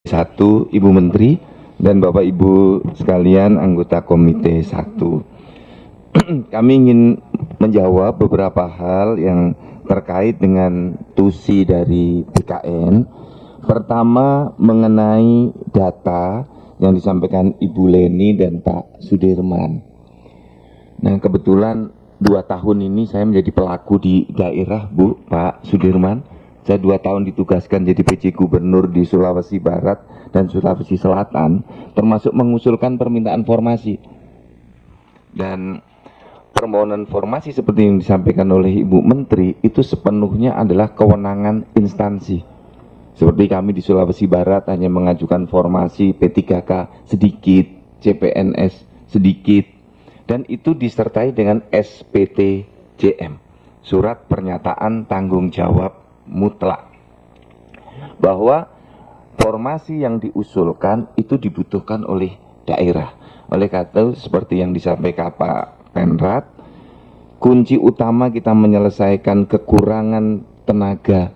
Satu, Ibu Menteri dan Bapak Ibu sekalian anggota Komite 1. Kami ingin menjawab beberapa hal yang terkait dengan tusi dari BKN. Pertama, mengenai data yang disampaikan Ibu Leni dan Pak Sudirman. Nah, kebetulan 2 tahun ini saya menjadi pelaku di daerah, Bu, Pak Sudirman. Saya 2 tahun ditugaskan jadi PJ Gubernur di Sulawesi Barat dan Sulawesi Selatan, termasuk mengusulkan permintaan formasi. Dan permohonan formasi seperti yang disampaikan oleh Ibu Menteri itu sepenuhnya adalah kewenangan instansi. Seperti kami di Sulawesi Barat hanya mengajukan formasi P3K sedikit, CPNS sedikit, dan itu disertai dengan SPTJM, Surat Pernyataan Tanggung Jawab Mutlak, bahwa formasi yang diusulkan itu dibutuhkan oleh daerah. Oleh karena itu, seperti yang disampaikan Pak Penrat, kunci utama kita menyelesaikan kekurangan tenaga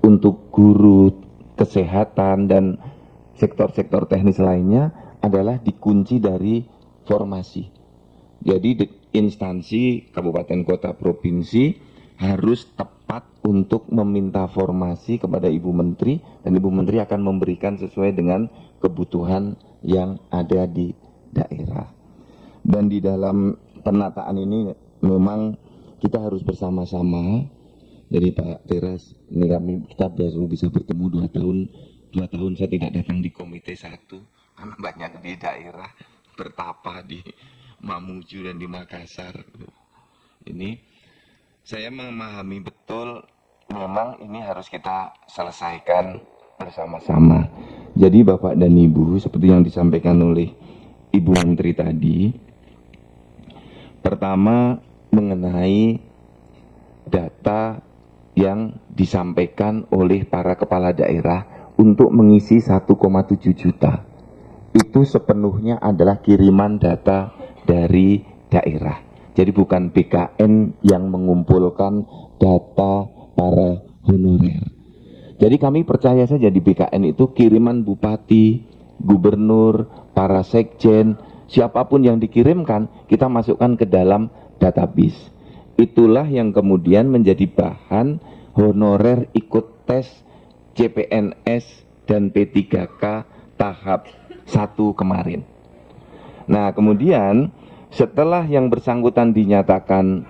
untuk guru, kesehatan, dan sektor-sektor teknis lainnya adalah dikunci dari formasi. Jadi instansi kabupaten kota provinsi harus tepat untuk meminta formasi kepada Ibu Menteri, dan Ibu Menteri akan memberikan sesuai dengan kebutuhan yang ada di daerah. Dan di dalam penataan ini memang kita harus bersama-sama. Jadi Pak Teras, ini kita baru bisa bertemu 2 tahun saya tidak datang di Komite 1 karena banyak di daerah, bertapa di Mamuju dan di Makassar. Ini saya memahami betul, memang ini harus kita selesaikan bersama-sama. Jadi Bapak dan Ibu, seperti yang disampaikan oleh Ibu Menteri tadi, pertama mengenai data yang disampaikan oleh para kepala daerah untuk mengisi 1,7 juta. Itu sepenuhnya adalah kiriman data dari daerah. Jadi bukan BKN yang mengumpulkan data para honorer. Jadi kami percaya saja di BKN itu kiriman bupati, gubernur, para sekjen, siapapun yang dikirimkan, kita masukkan ke dalam database. Itulah yang kemudian menjadi bahan honorer ikut tes CPNS dan P3K tahap 1 kemarin. Nah, kemudian setelah yang bersangkutan dinyatakan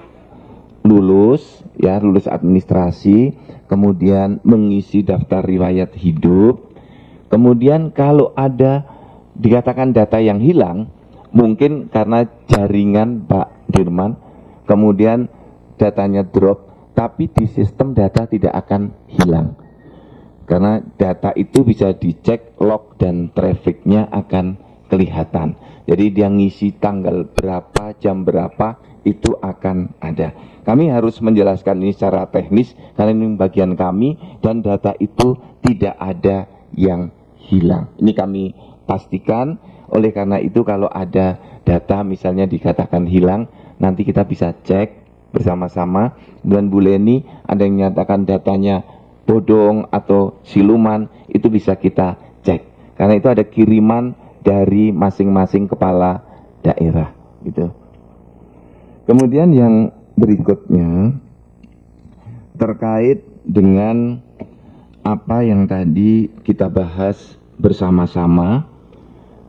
lulus, ya lulus administrasi, kemudian mengisi daftar riwayat hidup, kemudian kalau ada dikatakan data yang hilang, mungkin karena jaringan Pak Dirman, kemudian datanya drop, tapi di sistem data tidak akan hilang. Karena data itu bisa dicek, log dan trafficnya akan kelihatan. Jadi dia ngisi tanggal berapa, jam berapa, itu akan ada. Kami harus menjelaskan ini secara teknis, karena ini bagian kami, dan data itu tidak ada yang hilang. Ini kami pastikan, oleh karena itu kalau ada data misalnya dikatakan hilang, nanti kita bisa cek bersama-sama. Bulan Bu Leni ada yang menyatakan datanya bodong atau siluman, itu bisa kita cek karena itu ada kiriman dari masing-masing kepala daerah gitu. Kemudian yang berikutnya terkait dengan apa yang tadi kita bahas bersama-sama,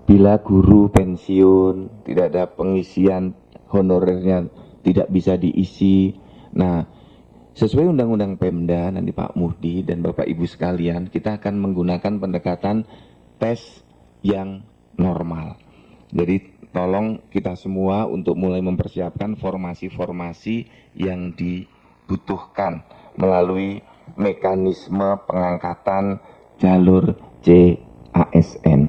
bila guru pensiun tidak ada pengisian honorernya tidak bisa diisi. Nah, sesuai Undang-Undang Pemda, nanti Pak Muhdi dan Bapak Ibu sekalian, kita akan menggunakan pendekatan tes yang normal. Jadi tolong kita semua untuk mulai mempersiapkan formasi-formasi yang dibutuhkan melalui mekanisme pengangkatan jalur CASN.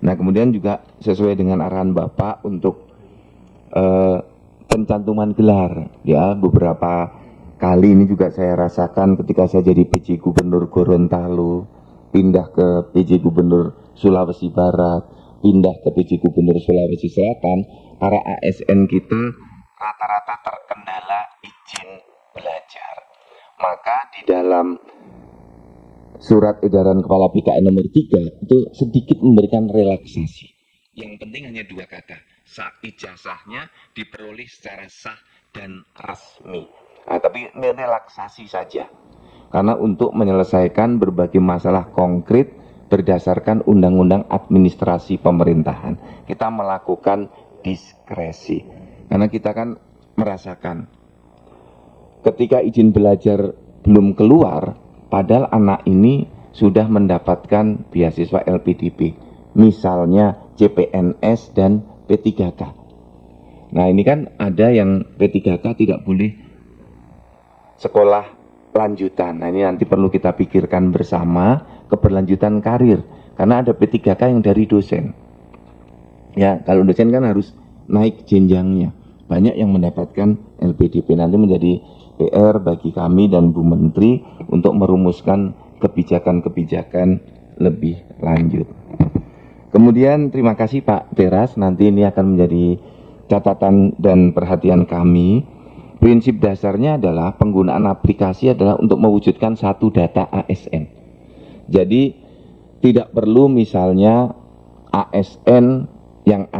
Nah, kemudian juga sesuai dengan arahan Bapak untuk pencantuman gelar, ya beberapa kali ini juga saya rasakan ketika saya jadi PJ Gubernur Gorontalo, pindah ke PJ Gubernur Sulawesi Barat, pindah ke PJ Gubernur Sulawesi Selatan, para ASN kita rata-rata terkendala maka di dalam surat edaran Kepala BKN nomor 3 itu sedikit memberikan relaksasi. Yang penting hanya 2 kata, ijazahnya diperoleh secara sah dan resmi. Nah, tapi ini relaksasi saja. Karena untuk menyelesaikan berbagai masalah konkret berdasarkan Undang-Undang Administrasi Pemerintahan, kita melakukan diskresi. Karena kita kan merasakan ketika izin belajar belum keluar, padahal anak ini sudah mendapatkan beasiswa LPDP, misalnya CPNS dan P3K. Nah ini kan ada yang P3K tidak boleh sekolah lanjutan. Nah ini nanti perlu kita pikirkan bersama keberlanjutan karir, karena ada P3K yang dari dosen. Ya kalau dosen kan harus naik jenjangnya. Banyak yang mendapatkan LPDP, nanti menjadi PR bagi kami dan Bu Menteri untuk merumuskan kebijakan-kebijakan lebih lanjut. Kemudian terima kasih Pak Teras, nanti ini akan menjadi catatan dan perhatian kami. Prinsip dasarnya adalah penggunaan aplikasi adalah untuk mewujudkan satu data ASN. Jadi tidak perlu misalnya ASN yang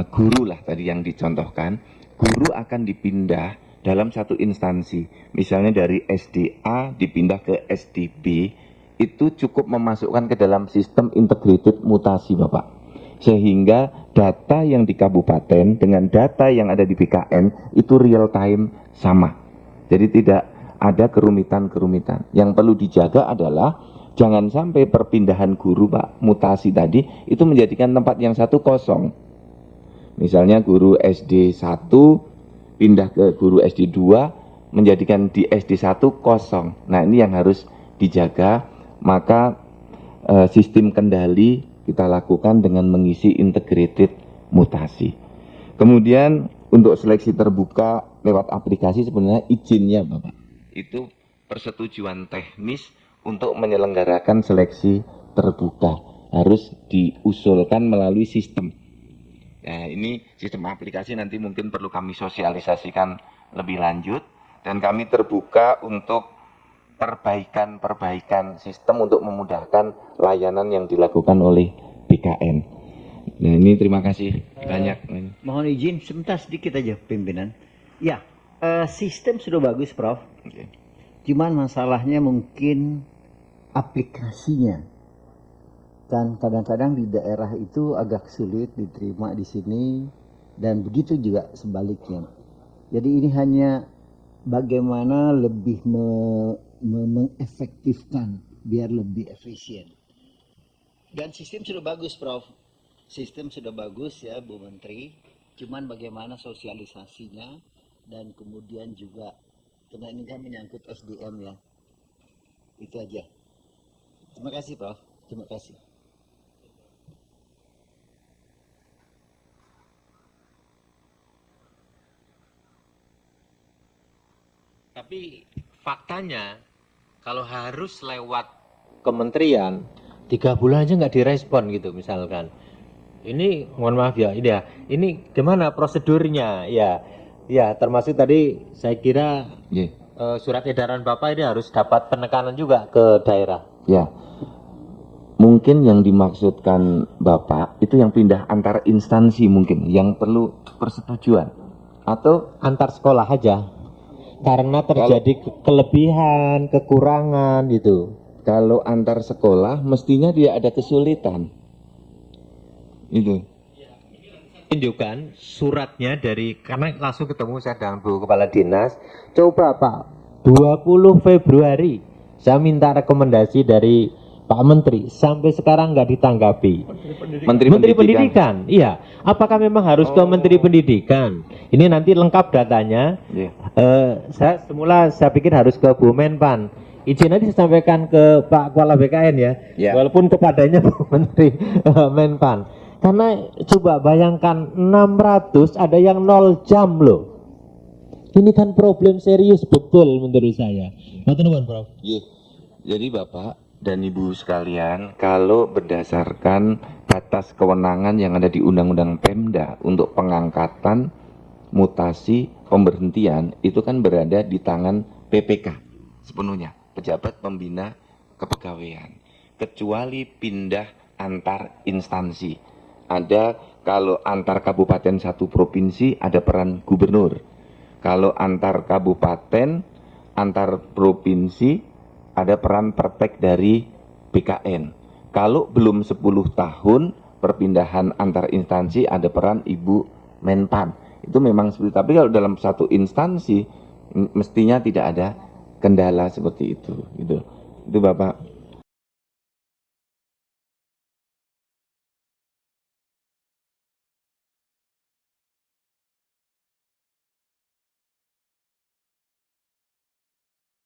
guru lah tadi yang dicontohkan, guru akan dipindah dalam satu instansi, misalnya dari SDA dipindah ke SDB, itu cukup memasukkan ke dalam sistem integrated mutasi Bapak, sehingga data yang di kabupaten dengan data yang ada di BKN itu real time sama, jadi tidak ada kerumitan-kerumitan. Yang perlu dijaga adalah jangan sampai perpindahan guru Pak, mutasi tadi itu menjadikan tempat yang satu kosong, misalnya guru SD 1 pindah ke guru SD 2, menjadikan di SD 1 kosong. Nah ini yang harus dijaga, maka sistem kendali kita lakukan dengan mengisi integrated mutasi. Kemudian untuk seleksi terbuka lewat aplikasi sebenarnya izinnya Bapak, itu persetujuan teknis untuk menyelenggarakan seleksi terbuka harus diusulkan melalui sistem. Nah, ini sistem aplikasi nanti mungkin perlu kami sosialisasikan lebih lanjut, dan kami terbuka untuk perbaikan sistem untuk memudahkan layanan yang dilakukan oleh BKN. Nah ini terima kasih banyak. Mohon izin sebentar sedikit aja pimpinan. Ya, sistem sudah bagus Prof. Okay. Cuman masalahnya mungkin aplikasinya. Dan kadang-kadang di daerah itu agak sulit diterima di sini, dan begitu juga sebaliknya. Jadi ini hanya bagaimana lebih mengefektifkan biar lebih efisien. Dan sistem sudah bagus Prof. Sistem sudah bagus ya Bu Menteri. Cuman bagaimana sosialisasinya, dan kemudian juga karena ini kan menyangkut SDM ya. Itu aja. Terima kasih Prof. Terima kasih. Tapi faktanya kalau harus lewat kementerian 3 bulan aja nggak direspon gitu misalkan. Ini mohon maaf ya, ini gimana prosedurnya ya termasuk tadi saya kira surat edaran Bapak ini harus dapat penekanan juga ke daerah. Ya, mungkin yang dimaksudkan Bapak itu yang pindah antar instansi mungkin, yang perlu persetujuan atau antar sekolah aja. Karena terjadi kelebihan, kekurangan gitu. Kalau antar sekolah mestinya dia ada kesulitan. Itu. Tunjukkan suratnya dari, karena langsung ketemu saya dengan Bu Kepala Dinas. Coba Pak, 20 Februari saya minta rekomendasi dari Pak Menteri, sampai sekarang nggak ditanggapi. Menteri Pendidikan, iya. Apakah memang harus ke Menteri Pendidikan? Ini nanti lengkap datanya. Saya pikir harus ke Bu Menpan. Izin nanti saya sampaikan ke Pak Kepala BKN ya. Walaupun kepadanya Bu Menteri Menpan. Karena coba bayangkan 600 ada yang 0 jam loh. Ini kan problem serius betul menurut saya. Prof. Jadi Bapak dan Ibu sekalian, kalau berdasarkan batas kewenangan yang ada di Undang-Undang Pemda untuk pengangkatan, mutasi, pemberhentian, itu kan berada di tangan PPK. sepenuhnya pejabat pembina kepegawaian, kecuali pindah antar instansi. Ada kalau antar kabupaten satu provinsi ada peran gubernur. Kalau antar kabupaten, antar provinsi ada peran pertek dari BKN. Kalau belum 10 tahun perpindahan antar instansi ada peran Ibu Menpan. Itu memang seperti, tapi kalau dalam satu instansi mestinya tidak ada kendala seperti itu gitu. Itu Bapak